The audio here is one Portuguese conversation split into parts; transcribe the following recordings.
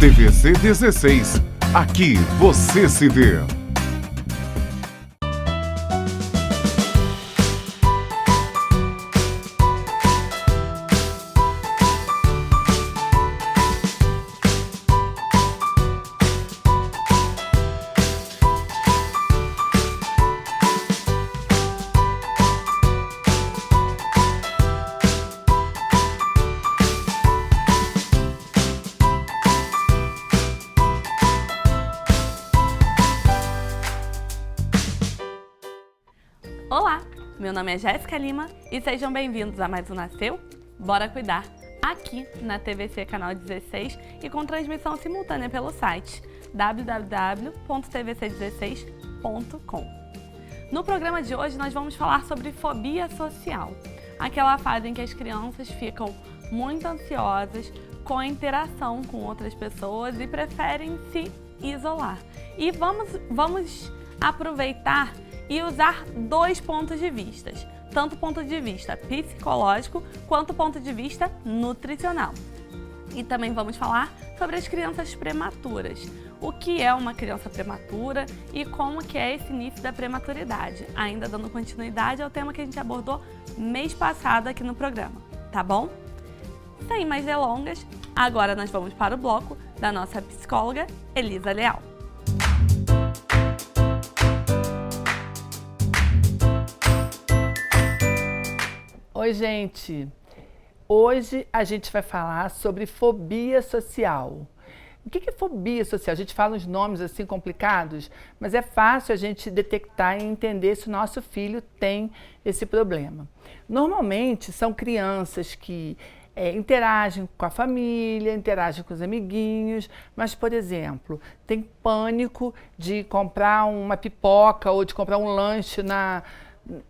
TVC 16. Aqui você se vê. Olá, meu nome é Jéssica Lima e sejam bem-vindos a mais um Nasceu? Bora Cuidar, aqui na TVC Canal 16 e com transmissão simultânea pelo site www.tvc16.com. No programa de hoje nós vamos falar sobre fobia social, aquela fase em que as crianças ficam muito ansiosas com a interação com outras pessoas e preferem se isolar. E vamos aproveitar e usar dois pontos de vista, tanto o ponto de vista psicológico quanto o ponto de vista nutricional. E também vamos falar sobre as crianças prematuras, o que é uma criança prematura e como que é esse início da prematuridade, ainda dando continuidade ao tema que a gente abordou mês passado aqui no programa, tá bom? Sem mais delongas, agora nós vamos para o bloco da nossa psicóloga Elisa Leal. Oi, gente! Hoje a gente vai falar sobre fobia social. O que é fobia social? A gente fala uns nomes assim complicados, mas é fácil a gente detectar e entender se o nosso filho tem esse problema. Normalmente são crianças que interagem com a família, interagem com os amiguinhos, mas, por exemplo, tem pânico de comprar uma pipoca ou de comprar um lanche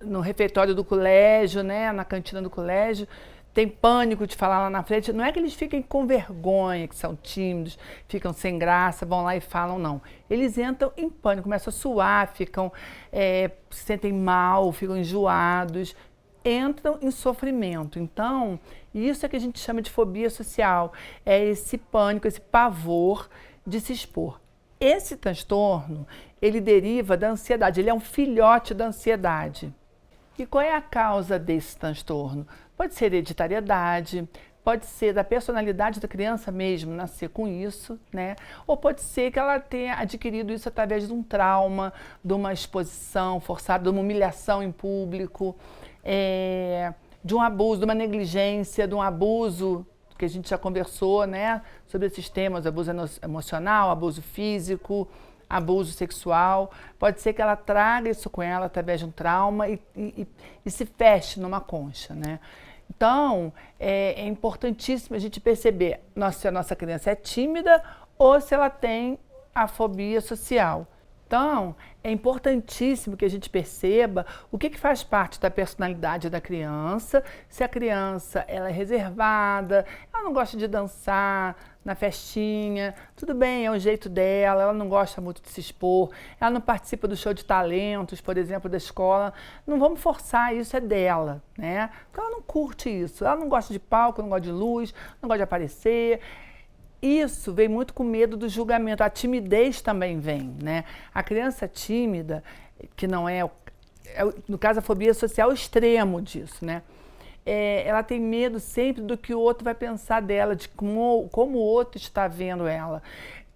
no refeitório do colégio, né, na cantina do colégio, tem pânico de falar lá na frente. Não é que eles fiquem com vergonha, que são tímidos, ficam sem graça, vão lá e falam, não. Eles entram em pânico, começam a suar, se sentem mal, ficam enjoados, entram em sofrimento. Então, isso é que a gente chama de fobia social, é esse pânico, esse pavor de se expor. Esse transtorno, ele deriva da ansiedade, ele é um filhote da ansiedade. E qual é a causa desse transtorno? Pode ser hereditariedade, pode ser da personalidade da criança mesmo, nascer com isso, né? Ou pode ser que ela tenha adquirido isso através de um trauma, de uma exposição forçada, de uma humilhação em público, de um abuso, de uma negligência, de um abuso, que a gente já conversou, né, sobre esses temas, abuso emocional, abuso físico, abuso sexual. Pode ser que ela traga isso com ela através de um trauma e se feche numa concha, né? Então, é importantíssimo a gente perceber se a nossa criança é tímida ou se ela tem a fobia social. Então, é importantíssimo que a gente perceba o que faz parte da personalidade da criança, se a criança ela é reservada, ela não gosta de dançar na festinha, tudo bem, é o jeito dela, ela não gosta muito de se expor, ela não participa do show de talentos, por exemplo, da escola, não vamos forçar, isso é dela, né? Porque ela não curte isso, ela não gosta de palco, não gosta de luz, não gosta de aparecer. Isso vem muito com medo do julgamento, a timidez também vem, né? A criança tímida, que não no caso a fobia social, é o extremo disso, né? Ela tem medo sempre do que o outro vai pensar dela, de como o outro está vendo ela.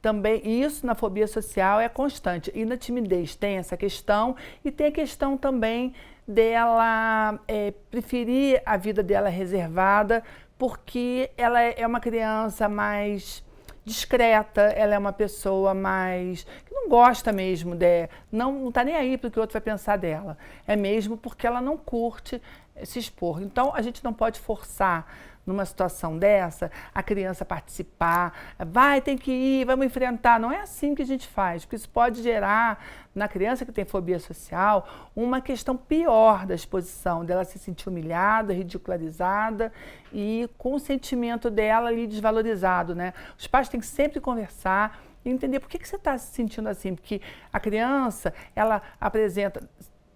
Também, isso na fobia social é constante. E na timidez tem essa questão e tem a questão também dela preferir a vida dela reservada, porque ela é uma criança mais discreta, ela é uma pessoa mais que não gosta mesmo, não está nem aí para o que o outro vai pensar dela. É mesmo porque ela não curte se expor. Então, a gente não pode forçar, numa situação dessa, a criança participar, tem que ir, vamos enfrentar. Não é assim que a gente faz, porque isso pode gerar, na criança que tem fobia social, uma questão pior da exposição, dela se sentir humilhada, ridicularizada e com o sentimento dela ali desvalorizado, né? Os pais têm que sempre conversar e entender por que você está se sentindo assim, porque a criança, ela apresenta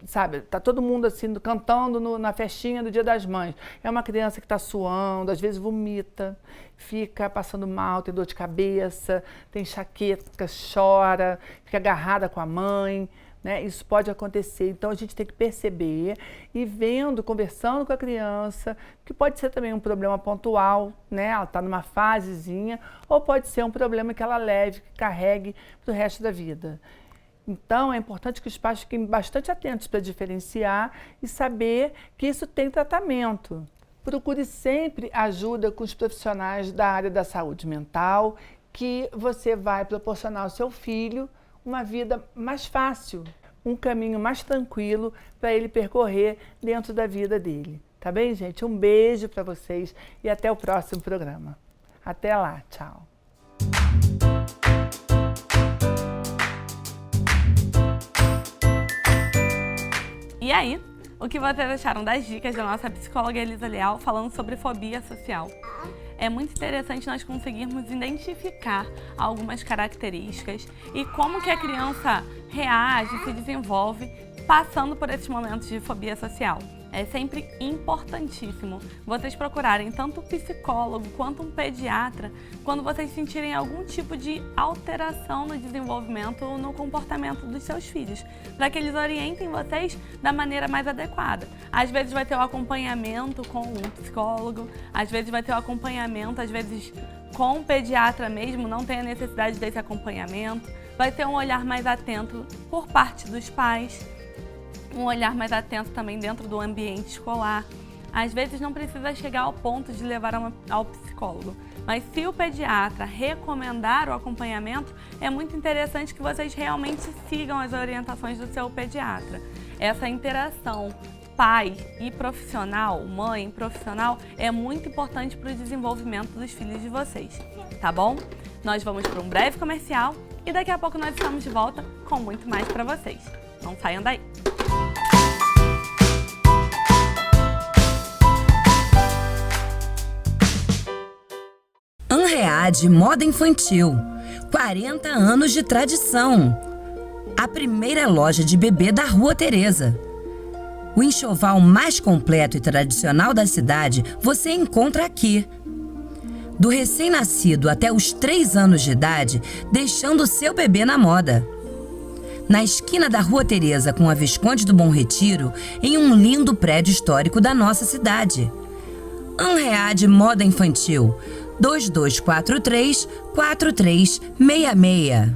sabe, tá todo mundo assim cantando na festinha do Dia das Mães. É uma criança que está suando, às vezes vomita, fica passando mal, tem dor de cabeça, tem enxaqueca, chora, fica agarrada com a mãe, né? Isso pode acontecer. Então a gente tem que perceber e vendo, conversando com a criança, que pode ser também um problema pontual, né? Ela está numa fasezinha, ou pode ser um problema que ela leve, que carregue para o resto da vida. Então, é importante que os pais fiquem bastante atentos para diferenciar e saber que isso tem tratamento. Procure sempre ajuda com os profissionais da área da saúde mental, que você vai proporcionar ao seu filho uma vida mais fácil, um caminho mais tranquilo para ele percorrer dentro da vida dele. Tá bem, gente? Um beijo para vocês e até o próximo programa. Até lá, tchau! E aí, o que vocês acharam das dicas da nossa psicóloga Elisa Leal falando sobre fobia social? É muito interessante nós conseguirmos identificar algumas características e como que a criança reage, se desenvolve passando por esses momentos de fobia social. É sempre importantíssimo vocês procurarem tanto um psicólogo quanto um pediatra quando vocês sentirem algum tipo de alteração no desenvolvimento ou no comportamento dos seus filhos, para que eles orientem vocês da maneira mais adequada. Às vezes vai ter o acompanhamento com um psicólogo, às vezes vai ter o acompanhamento, às vezes com um pediatra mesmo, não tem a necessidade desse acompanhamento, vai ter um olhar mais atento por parte dos pais, um olhar mais atento também dentro do ambiente escolar. Às vezes não precisa chegar ao ponto de levar ao psicólogo, mas se o pediatra recomendar o acompanhamento, é muito interessante que vocês realmente sigam as orientações do seu pediatra. Essa interação pai e profissional, mãe profissional, é muito importante para o desenvolvimento dos filhos de vocês, tá bom? Nós vamos para um breve comercial e daqui a pouco nós estamos de volta com muito mais para vocês. Não saiam daí! Anread Moda Infantil, 40 anos de tradição. A primeira loja de bebê da Rua Teresa. O enxoval mais completo e tradicional da cidade você encontra aqui. Do recém-nascido até os 3 anos de idade, deixando o seu bebê na moda. Na esquina da Rua Teresa com a Visconde do Bom Retiro, em um lindo prédio histórico da nossa cidade. Anread Moda Infantil, 2243-4366.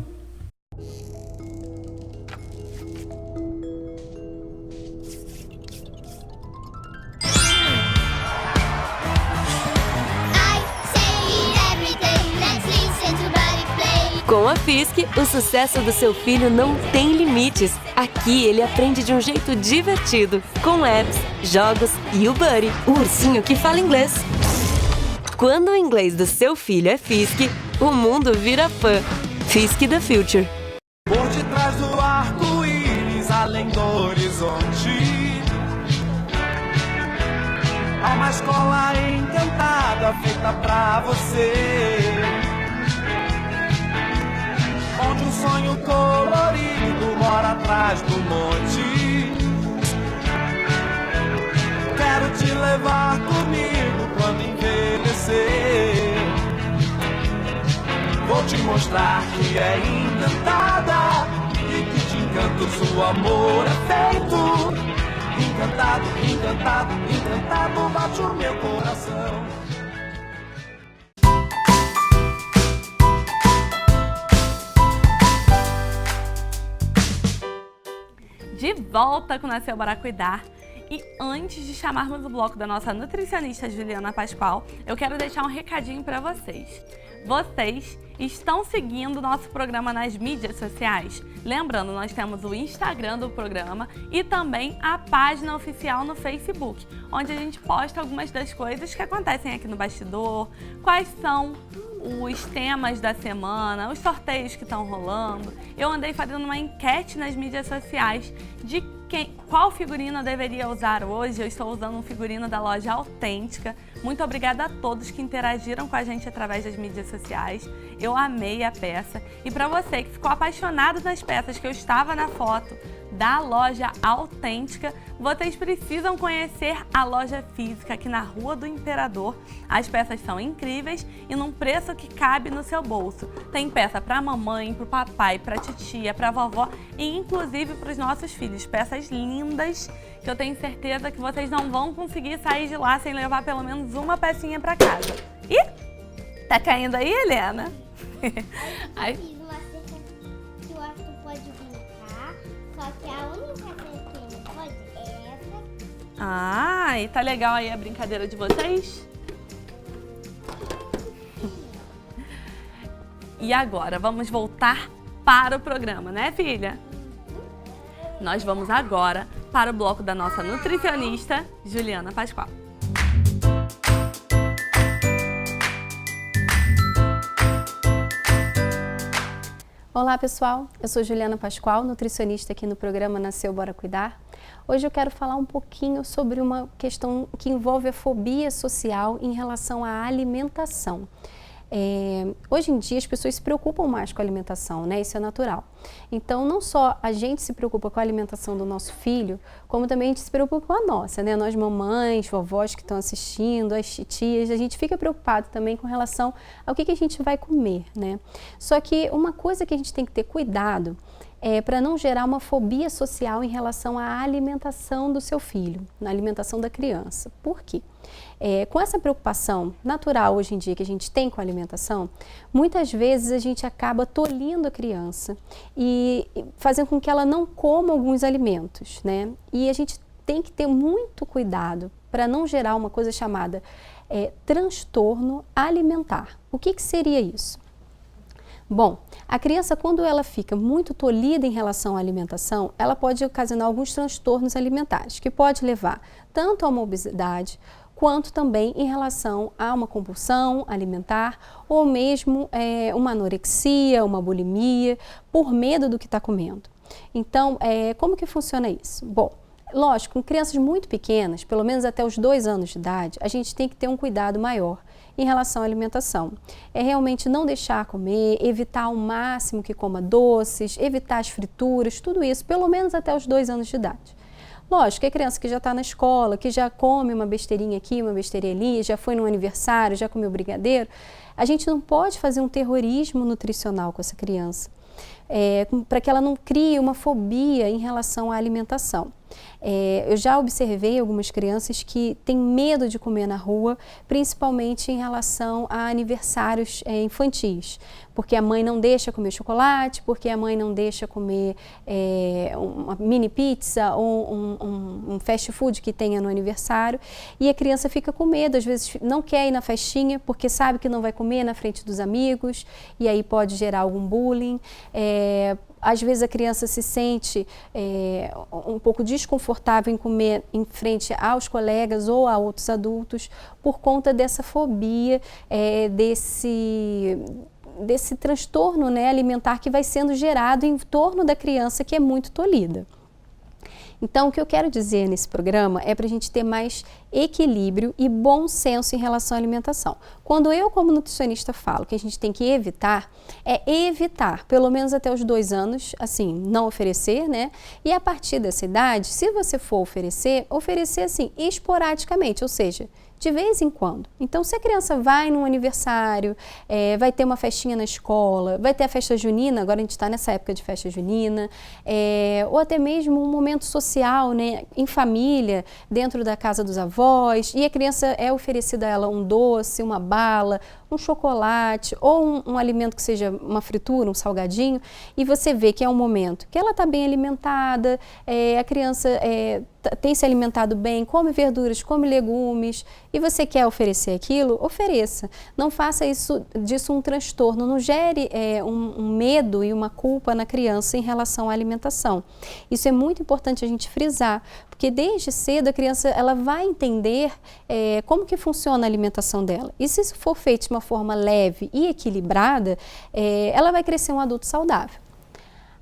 Com a Fisk, o sucesso do seu filho não tem limites. Aqui ele aprende de um jeito divertido, com apps, jogos e o Buddy, o ursinho que fala inglês. Quando o inglês do seu filho é Fisk, o mundo vira fã. Fisk the Future. Por detrás do arco-íris, além do horizonte, há uma escola encantada feita pra você, onde um sonho colorido mora atrás do monte. Quero te levar comigo quando envelhecer. Vou te mostrar que é encantada e que de encantos o amor é feito. Encantado, encantado, encantado bate o meu coração. De volta com Nasceu para Cuidar. E antes de chamarmos o bloco da nossa nutricionista Juliana Pascoal, eu quero deixar um recadinho para vocês. Vocês estão seguindo o nosso programa nas mídias sociais? Lembrando, nós temos o Instagram do programa e também a página oficial no Facebook, onde a gente posta algumas das coisas que acontecem aqui no bastidor, quais são os temas da semana, os sorteios que estão rolando. Eu andei fazendo uma enquete nas mídias sociais de qual figurino eu deveria usar hoje. Eu estou usando um figurino da loja Autêntica. Muito obrigada a todos que interagiram com a gente através das mídias sociais. Eu amei a peça. E para você que ficou apaixonado nas peças que eu estava na foto da loja autêntica, vocês precisam conhecer a loja física aqui na Rua do Imperador. As peças são incríveis e num preço que cabe no seu bolso. Tem peça para mamãe, para o papai, para titia, para vovó e inclusive para os nossos filhos. Peças lindas que eu tenho certeza que vocês não vão conseguir sair de lá sem levar pelo menos uma pecinha para casa. Ih, tá caindo aí, Helena? Aí. Fiz uma cerca que o Arthur pode brincar, só que a única coisa que ele pode é essa. Ah, e tá legal aí a brincadeira de vocês? E agora, vamos voltar para o programa, né, filha? Nós vamos agora para o bloco da nossa nutricionista, Juliana Pascoal. Olá pessoal, eu sou Juliana Pascoal, nutricionista aqui no programa Nasceu Bora Cuidar. Hoje eu quero falar um pouquinho sobre uma questão que envolve a fobia social em relação à alimentação. Hoje em dia as pessoas se preocupam mais com a alimentação, né? Isso é natural. Então não só a gente se preocupa com a alimentação do nosso filho, como também a gente se preocupa com a nossa, né? Nós mamães, vovós que estão assistindo, as tias, a gente fica preocupado também com relação ao que a gente vai comer, né? Só que uma coisa que a gente tem que ter cuidado é para não gerar uma fobia social em relação à alimentação do seu filho, na alimentação da criança. Por quê? Com essa preocupação natural hoje em dia que a gente tem com a alimentação, muitas vezes a gente acaba tolhindo a criança e fazendo com que ela não coma alguns alimentos, né? E a gente tem que ter muito cuidado para não gerar uma coisa chamada transtorno alimentar. O que seria isso? Bom, a criança, quando ela fica muito tolhida em relação à alimentação, ela pode ocasionar alguns transtornos alimentares, que pode levar tanto a uma obesidade, quanto também em relação a uma compulsão alimentar ou mesmo uma anorexia, uma bulimia, por medo do que está comendo. Então, como que funciona isso? Bom, lógico, com crianças muito pequenas, pelo menos até os 2 anos de idade, a gente tem que ter um cuidado maior em relação à alimentação. É realmente não deixar comer, evitar ao máximo que coma doces, evitar as frituras, tudo isso, pelo menos até os 2 anos de idade. Lógico que a criança que já está na escola, que já come uma besteirinha aqui, uma besteirinha ali, já foi no aniversário, já comeu brigadeiro, a gente não pode fazer um terrorismo nutricional com essa criança, para que ela não crie uma fobia em relação à alimentação. Eu já observei algumas crianças que têm medo de comer na rua, principalmente em relação a aniversários infantis, porque a mãe não deixa comer chocolate, porque a mãe não deixa comer uma mini pizza ou um fast food que tenha no aniversário, e a criança fica com medo, às vezes não quer ir na festinha porque sabe que não vai comer na frente dos amigos, e aí pode gerar algum bullying. Às vezes a criança se sente um pouco desconfortável em comer em frente aos colegas ou a outros adultos por conta dessa fobia, desse transtorno, né, alimentar que vai sendo gerado em torno da criança que é muito tolhida. Então, o que eu quero dizer nesse programa é para a gente ter mais equilíbrio e bom senso em relação à alimentação. Quando eu, como nutricionista, falo que a gente tem que evitar, pelo menos até os 2 anos, assim, não oferecer, né? E a partir dessa idade, se você for oferecer assim, esporadicamente, ou seja, de vez em quando. Então, se a criança vai num aniversário, vai ter uma festinha na escola, vai ter a festa junina, agora a gente está nessa época de festa junina, ou até mesmo um momento social, né, em família, dentro da casa dos avós, e a criança é oferecida a ela um doce, uma bala, um chocolate ou um alimento que seja uma fritura, um salgadinho, e você vê que é um momento que ela está bem alimentada, a criança tem se alimentado bem, come verduras, come legumes, e você quer oferecer aquilo, ofereça. Não faça disso um transtorno, não gere um medo e uma culpa na criança em relação à alimentação. Isso é muito importante a gente frisar, porque desde cedo a criança ela vai entender como que funciona a alimentação dela. E se isso for feito de uma forma leve e equilibrada, ela vai crescer um adulto saudável.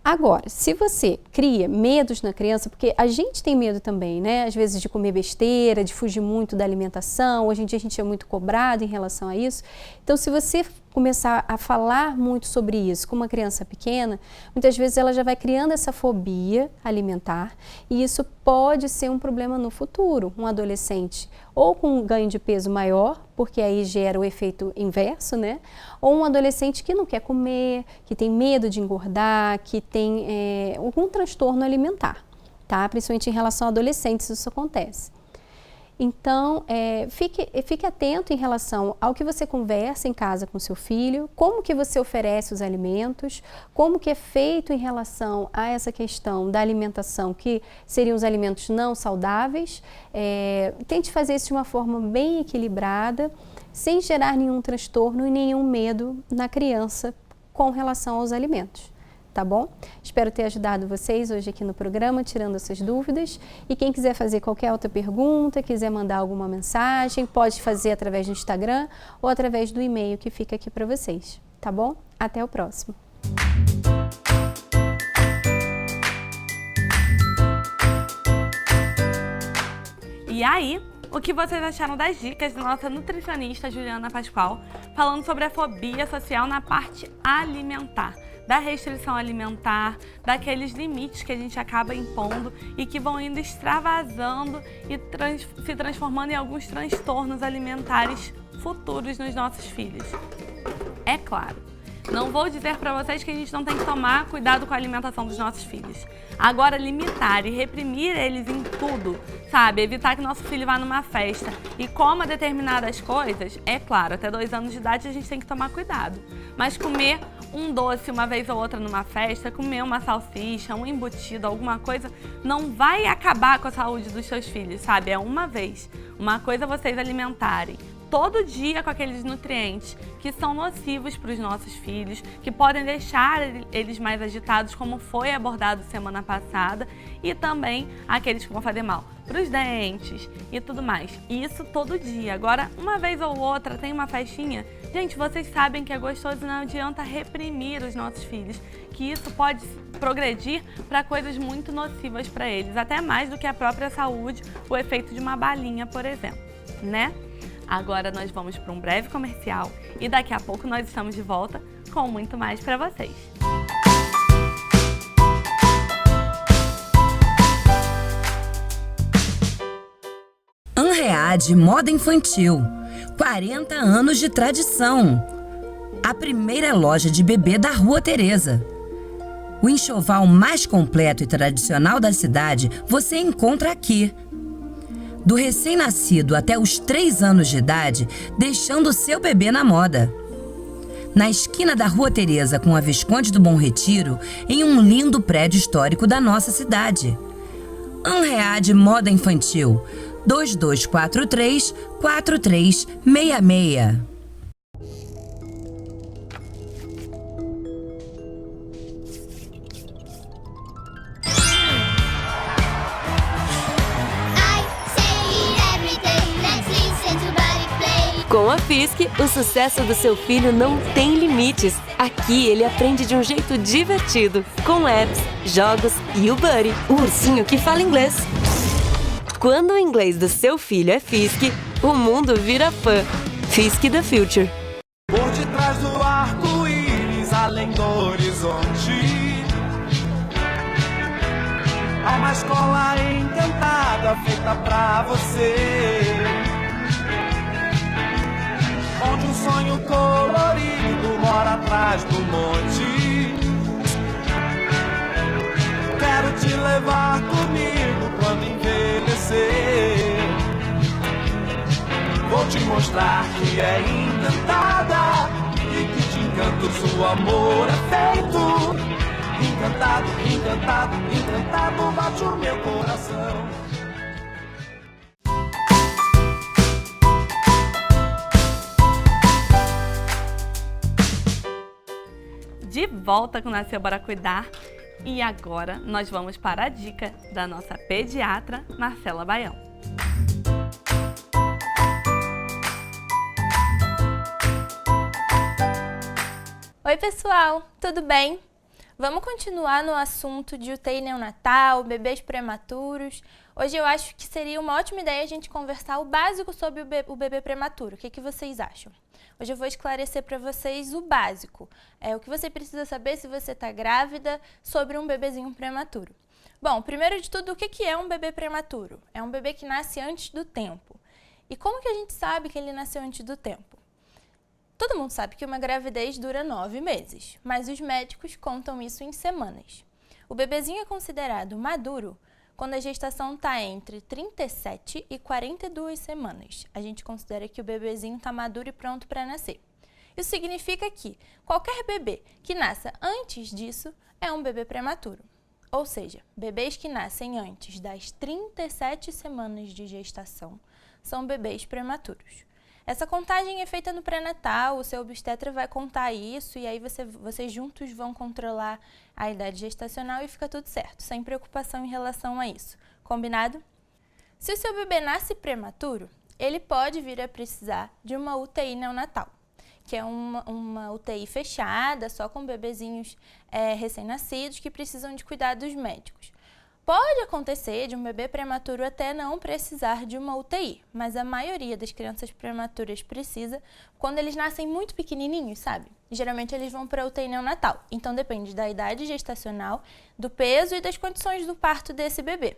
Agora, se você cria medos na criança, porque a gente tem medo também, né? Às vezes de comer besteira, de fugir muito da alimentação, hoje em dia a gente é muito cobrado em relação a isso. Então, se você começar a falar muito sobre isso com uma criança pequena, muitas vezes ela já vai criando essa fobia alimentar e isso pode ser um problema no futuro. Um adolescente ou com um ganho de peso maior, porque aí gera o efeito inverso, né? Ou um adolescente que não quer comer, que tem medo de engordar, que tem algum transtorno alimentar, tá? Principalmente em relação a adolescentes isso acontece. Então, fique atento em relação ao que você conversa em casa com seu filho, como que você oferece os alimentos, como que é feito em relação a essa questão da alimentação, que seriam os alimentos não saudáveis. Tente fazer isso de uma forma bem equilibrada, sem gerar nenhum transtorno e nenhum medo na criança com relação aos alimentos. Tá bom? Espero ter ajudado vocês hoje aqui no programa, tirando essas dúvidas. E quem quiser fazer qualquer outra pergunta, quiser mandar alguma mensagem, pode fazer através do Instagram ou através do e-mail que fica aqui para vocês. Tá bom? Até o próximo. E aí, o que vocês acharam das dicas da nossa nutricionista Juliana Pascoal, falando sobre a fobia social na parte alimentar? Da restrição alimentar, daqueles limites que a gente acaba impondo e que vão indo extravasando e se transformando em alguns transtornos alimentares futuros nos nossos filhos. É claro, não vou dizer para vocês que a gente não tem que tomar cuidado com a alimentação dos nossos filhos. Agora, limitar e reprimir eles em tudo, sabe? Evitar que nosso filho vá numa festa e coma determinadas coisas, é claro, até 2 anos de idade a gente tem que tomar cuidado. Mas comer um doce uma vez ou outra numa festa, comer uma salsicha, um embutido, alguma coisa, não vai acabar com a saúde dos seus filhos, sabe? É uma vez. Uma coisa é vocês alimentarem todo dia com aqueles nutrientes que são nocivos para os nossos filhos, que podem deixar eles mais agitados, como foi abordado semana passada, e também aqueles que vão fazer mal para os dentes e tudo mais. Isso todo dia. Agora, uma vez ou outra, tem uma festinha. Gente, vocês sabem que é gostoso e não adianta reprimir os nossos filhos, que isso pode progredir para coisas muito nocivas para eles, até mais do que a própria saúde, o efeito de uma balinha, por exemplo, né? Agora nós vamos para um breve comercial e daqui a pouco nós estamos de volta com muito mais para vocês. Anread Moda Infantil, 40 anos de tradição. A primeira loja de bebê da Rua Teresa. O enxoval mais completo e tradicional da cidade você encontra aqui. Do recém-nascido até os 3 anos de idade, deixando o seu bebê na moda. Na esquina da Rua Teresa com a Visconde do Bom Retiro, em um lindo prédio histórico da nossa cidade. Anread Moda Infantil, 2243-4366. Com a Fisk, o sucesso do seu filho não tem limites. Aqui ele aprende de um jeito divertido, com apps, jogos e o Buddy, o ursinho que fala inglês. Quando o inglês do seu filho é Fisk, o mundo vira fã. Fisk the Future. Por detrás do arco-íris, além do horizonte, há uma escola encantada feita pra você, onde um sonho colorido mora atrás do monte. Quero te levar comigo quando envelhecer. Vou te mostrar que é encantada e que de encanto seu amor é feito. Encantado, encantado, encantado bate o meu coração. De volta com Nasceu Bora Cuidar e agora nós vamos para a dica da nossa pediatra Marcela Baião. Oi pessoal, tudo bem? Vamos continuar no assunto de UTI neonatal, bebês prematuros. Hoje eu acho que seria uma ótima ideia a gente conversar o básico sobre o bebê prematuro. O que vocês acham? Hoje eu vou esclarecer para vocês o básico. O que você precisa saber se você está grávida sobre um bebezinho prematuro. Bom, primeiro de tudo, o que é um bebê prematuro? É um bebê que nasce antes do tempo. E como que a gente sabe que ele nasceu antes do tempo? Todo mundo sabe que uma gravidez dura 9 meses, mas os médicos contam isso em semanas. O bebezinho é considerado maduro quando a gestação está entre 37 e 42 semanas. A gente considera que o bebezinho está maduro e pronto para nascer. Isso significa que qualquer bebê que nasça antes disso é um bebê prematuro. Ou seja, bebês que nascem antes das 37 semanas de gestação são bebês prematuros. Essa contagem é feita no pré-natal, o seu obstetra vai contar isso e aí vocês juntos vão controlar a idade gestacional e fica tudo certo, sem preocupação em relação a isso. Combinado? Se o seu bebê nasce prematuro, ele pode vir a precisar de uma UTI neonatal, que é uma UTI fechada, só com bebezinhos recém-nascidos que precisam de cuidados médicos. Pode acontecer de um bebê prematuro até não precisar de uma UTI, mas a maioria das crianças prematuras precisa quando eles nascem muito pequenininhos, sabe? Geralmente eles vão para a UTI neonatal, então depende da idade gestacional, do peso e das condições do parto desse bebê.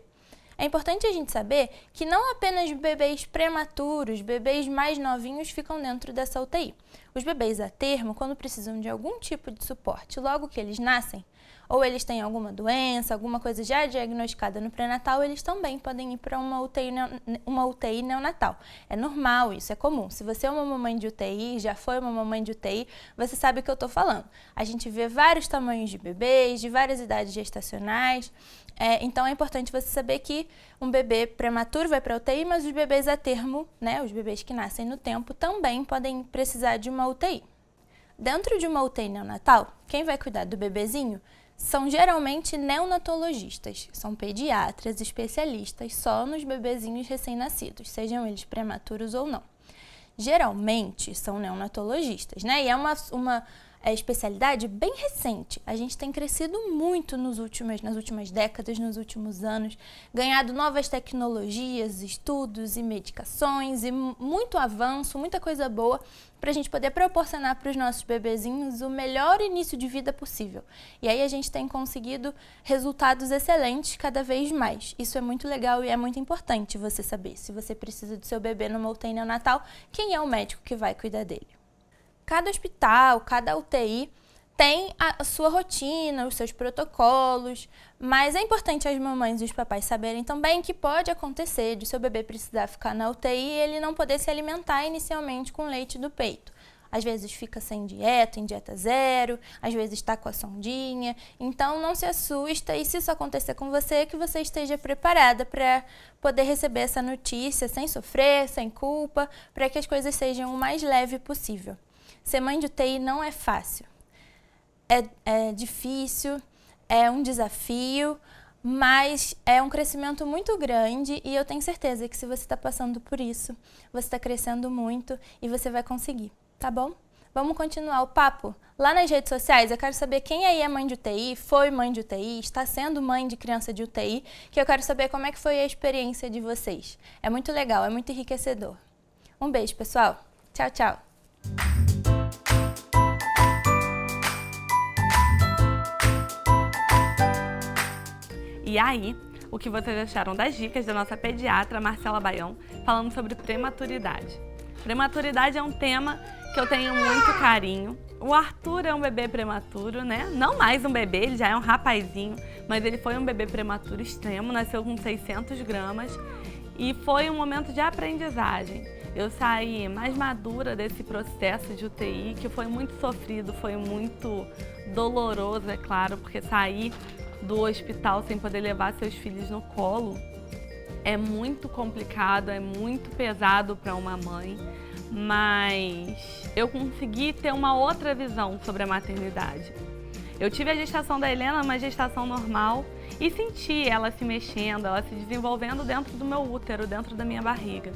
É importante a gente saber que não apenas bebês prematuros, bebês mais novinhos ficam dentro dessa UTI. Os bebês a termo, quando precisam de algum tipo de suporte logo que eles nascem, ou eles têm alguma doença, alguma coisa já diagnosticada no pré-natal, eles também podem ir para uma UTI neonatal. É normal, isso é comum. Se você é uma mamãe de UTI, já foi uma mamãe de UTI, você sabe o que eu estou falando. A gente vê vários tamanhos de bebês, de várias idades gestacionais, então é importante você saber que um bebê prematuro vai para a UTI, mas os bebês a termo, né, os bebês que nascem no tempo, também podem precisar de uma UTI. Dentro de uma UTI neonatal, quem vai cuidar do bebezinho são geralmente neonatologistas, são pediatras especialistas só nos bebezinhos recém-nascidos, sejam eles prematuros ou não. Geralmente são neonatologistas, né? E é uma especialidade bem recente. A gente tem crescido muito nas últimas décadas, nos últimos anos, ganhado novas tecnologias, estudos e medicações e muito avanço, muita coisa boa para a gente poder proporcionar para os nossos bebezinhos o melhor início de vida possível. E aí a gente tem conseguido resultados excelentes cada vez mais. Isso é muito legal e é muito importante você saber. Se você precisa do seu bebê numa UTI neonatal, quem é o médico que vai cuidar dele? Cada hospital, cada UTI tem a sua rotina, os seus protocolos, mas é importante as mamães e os papais saberem também que pode acontecer de seu bebê precisar ficar na UTI e ele não poder se alimentar inicialmente com leite do peito. Às vezes fica sem dieta, em dieta zero, às vezes está com a sondinha, então não se assusta e se isso acontecer com você, que você esteja preparada para poder receber essa notícia sem sofrer, sem culpa, para que as coisas sejam o mais leve possível. Ser mãe de UTI não é fácil, é difícil, é um desafio, mas é um crescimento muito grande e eu tenho certeza que se você está passando por isso, você está crescendo muito e você vai conseguir, tá bom? Vamos continuar o papo? Lá nas redes sociais eu quero saber quem aí é mãe de UTI, foi mãe de UTI, está sendo mãe de criança de UTI, que eu quero saber como é que foi a experiência de vocês. É muito legal, é muito enriquecedor. Um beijo, pessoal. Tchau, tchau. E aí, o que vocês acharam das dicas da nossa pediatra Marcela Baião falando sobre prematuridade? Prematuridade é um tema que eu tenho muito carinho. O Arthur é um bebê prematuro, né? Não mais um bebê, ele já é um rapazinho, mas ele foi um bebê prematuro extremo, nasceu com 600 gramas e foi um momento de aprendizagem. Eu saí mais madura desse processo de UTI, que foi muito sofrido, foi muito doloroso, é claro, porque sair do hospital sem poder levar seus filhos no colo é muito complicado, é muito pesado para uma mãe, mas eu consegui ter uma outra visão sobre a maternidade. Eu tive a gestação da Helena, uma gestação normal, e senti ela se mexendo, ela se desenvolvendo dentro do meu útero, dentro da minha barriga.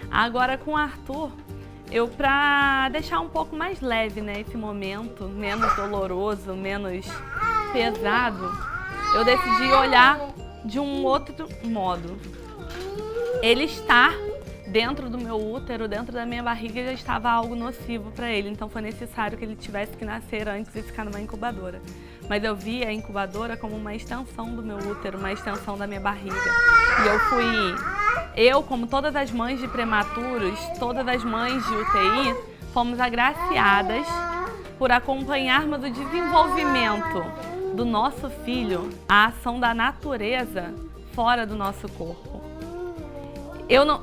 Agora com o Arthur, para deixar um pouco mais leve, né, esse momento, menos doloroso, menos pesado, eu decidi olhar de um outro modo. Ele estar dentro do meu útero, dentro da minha barriga, já estava algo nocivo para ele. Então foi necessário que ele tivesse que nascer antes e ficar numa incubadora. Mas eu vi a incubadora como uma extensão do meu útero, uma extensão da minha barriga. E eu, como todas as mães de prematuros, todas as mães de UTI, fomos agraciadas por acompanharmos o desenvolvimento do nosso filho, a ação da natureza fora do nosso corpo.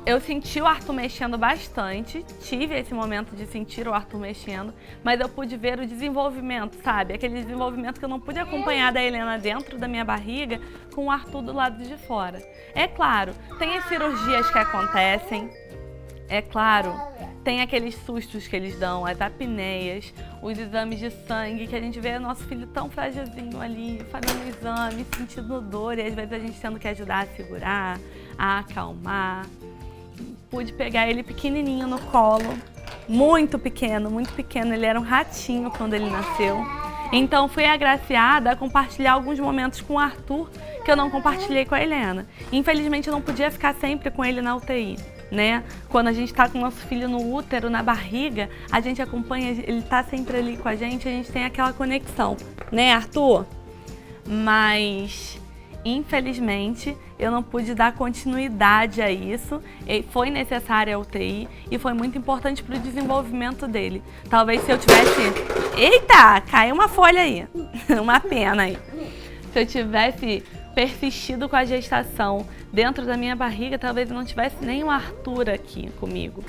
Eu senti o Arthur mexendo bastante, tive esse momento de sentir o Arthur mexendo, mas eu pude ver o desenvolvimento, sabe? Aquele desenvolvimento que eu não pude acompanhar da Helena dentro da minha barriga com o Arthur do lado de fora. É claro, tem as cirurgias que acontecem, é claro, tem aqueles sustos que eles dão, as apneias, os exames de sangue, que a gente vê nosso filho tão frágilzinho ali, fazendo um exame, sentindo dor, e às vezes a gente tendo que ajudar a segurar, a acalmar. Pude pegar ele pequenininho no colo, muito pequeno, ele era um ratinho quando ele nasceu. Então fui agraciada a compartilhar alguns momentos com o Arthur que eu não compartilhei com a Helena. Infelizmente eu não podia ficar sempre com ele na UTI, né? Quando a gente está com o nosso filho no útero, na barriga, a gente acompanha, ele está sempre ali com a gente tem aquela conexão, né, Arthur? Mas infelizmente, eu não pude dar continuidade a isso, foi necessária a UTI e foi muito importante para o desenvolvimento dele. Talvez se eu tivesse... Eita, caiu uma folha aí, uma pena aí. Se eu tivesse persistido com a gestação dentro da minha barriga, talvez eu não tivesse nem o Arthur aqui comigo.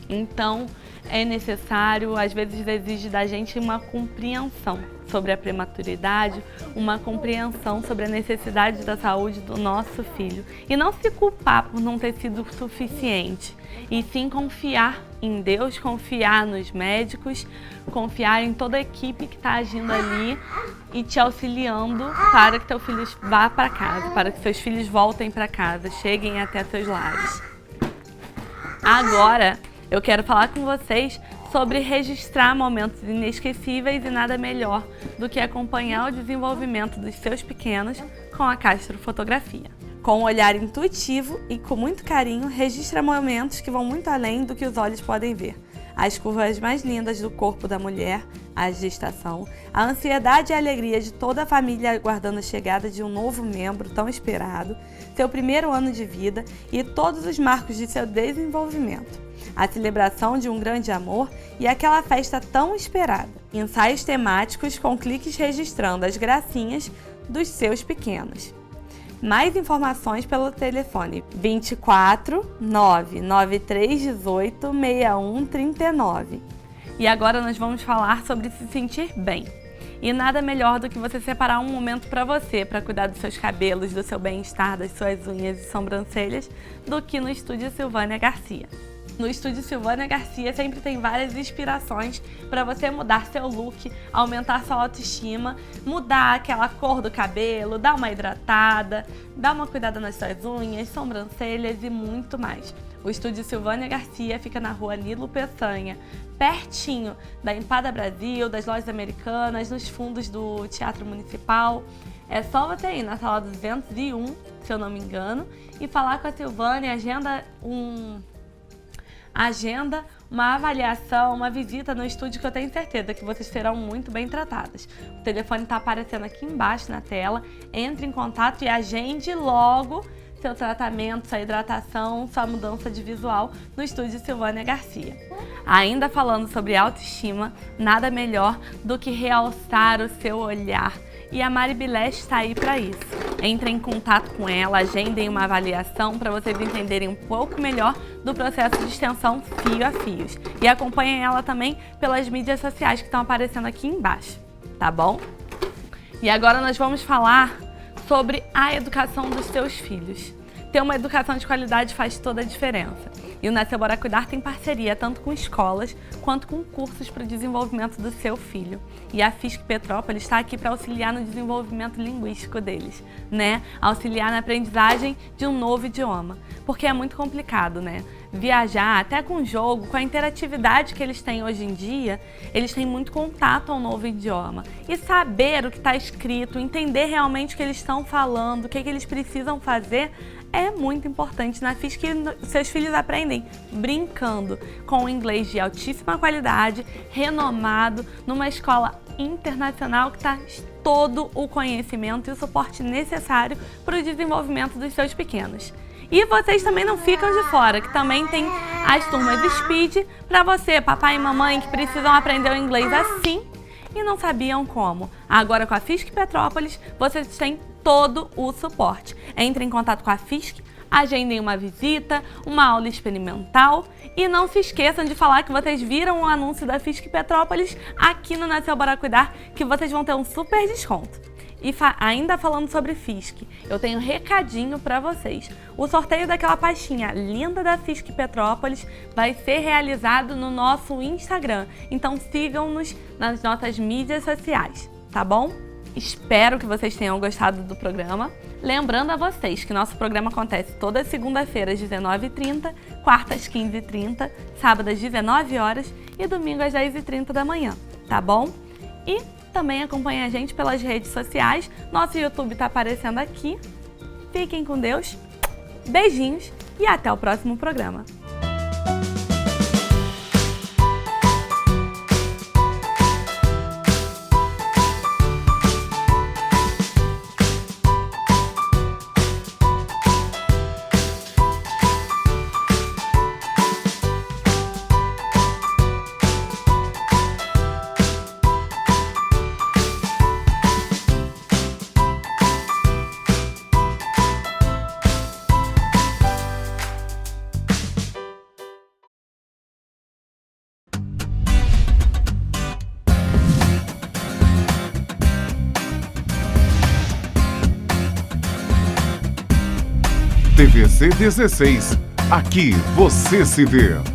Então, é necessário, às vezes exige da gente uma compreensão sobre a prematuridade, uma compreensão sobre a necessidade da saúde do nosso filho. E não se culpar por não ter sido suficiente, e sim confiar em Deus, confiar nos médicos, confiar em toda a equipe que está agindo ali e te auxiliando para que teu filho vá para casa, para que seus filhos voltem para casa, cheguem até seus lares. Agora, eu quero falar com vocês sobre registrar momentos inesquecíveis e nada melhor do que acompanhar o desenvolvimento dos seus pequenos com a Castro Fotografia. Com um olhar intuitivo e com muito carinho, registra momentos que vão muito além do que os olhos podem ver. As curvas mais lindas do corpo da mulher, a gestação, a ansiedade e a alegria de toda a família aguardando a chegada de um novo membro tão esperado, seu primeiro ano de vida e todos os marcos de seu desenvolvimento. A celebração de um grande amor e aquela festa tão esperada. Ensaios temáticos com cliques registrando as gracinhas dos seus pequenos. Mais informações pelo telefone 24 993 18 61 39. E agora nós vamos falar sobre se sentir bem. E nada melhor do que você separar um momento para você, para cuidar dos seus cabelos, do seu bem-estar, das suas unhas e sobrancelhas, do que no Estúdio Silvânia Garcia. No Estúdio Silvânia Garcia sempre tem várias inspirações para você mudar seu look, aumentar sua autoestima, mudar aquela cor do cabelo, dar uma hidratada, dar uma cuidada nas suas unhas, sobrancelhas e muito mais. O Estúdio Silvânia Garcia fica na rua Nilo Peçanha, pertinho da Empada Brasil, das lojas americanas, nos fundos do Teatro Municipal. É só você ir na sala 201, se eu não me engano, e falar com a Silvânia, agenda uma avaliação, uma visita no estúdio que eu tenho certeza que vocês serão muito bem tratadas. O telefone está aparecendo aqui embaixo na tela, entre em contato e agende logo seu tratamento, sua hidratação, sua mudança de visual no Estúdio Silvânia Garcia. Ainda falando sobre autoestima, nada melhor do que realçar o seu olhar. E a Mari Bileste está aí para isso. Entrem em contato com ela, agendem uma avaliação para vocês entenderem um pouco melhor do processo de extensão fio a fios. E acompanhem ela também pelas mídias sociais que estão aparecendo aqui embaixo, tá bom? E agora nós vamos falar sobre a educação dos seus filhos. ter uma educação de qualidade faz toda a diferença. E o Nasceu Bora Cuidar tem parceria tanto com escolas quanto com cursos para o desenvolvimento do seu filho. E a Fiesc Petrópolis está aqui para auxiliar no desenvolvimento linguístico deles, né? Auxiliar na aprendizagem de um novo idioma. Porque é muito complicado, né? Viajar, até com jogo, com a interatividade que eles têm hoje em dia, eles têm muito contato ao novo idioma. E saber o que está escrito, entender realmente o que eles estão falando, o que eles precisam fazer, é muito importante. Na Fiesc, seus filhos aprendem brincando, com um inglês de altíssima qualidade, renomado, numa escola internacional que traz todo o conhecimento e o suporte necessário para o desenvolvimento dos seus pequenos. E vocês também não ficam de fora, que também tem as turmas Speed para você, papai e mamãe, que precisam aprender o inglês assim e não sabiam como. Agora com a Fiesc Petrópolis, vocês têm todo o suporte. Entre em contato com a Fiesc, agendem uma visita, uma aula experimental e não se esqueçam de falar que vocês viram o anúncio da Fiesc Petrópolis aqui no Nasceu Bora Cuidar, que vocês vão ter um super desconto. E ainda falando sobre Fiesc, eu tenho um recadinho para vocês. O sorteio daquela pastinha linda da Fiesc Petrópolis vai ser realizado no nosso Instagram. Então sigam-nos nas nossas mídias sociais, tá bom? Espero que vocês tenham gostado do programa. Lembrando a vocês que nosso programa acontece toda segunda-feira às 19h30, quartas às 15h30, sábado às 19 horas e domingo às 10h30 da manhã, tá bom? E também acompanhe a gente pelas redes sociais. Nosso YouTube está aparecendo aqui. Fiquem com Deus. Beijinhos e até o próximo programa. TVC 16. Aqui você se vê.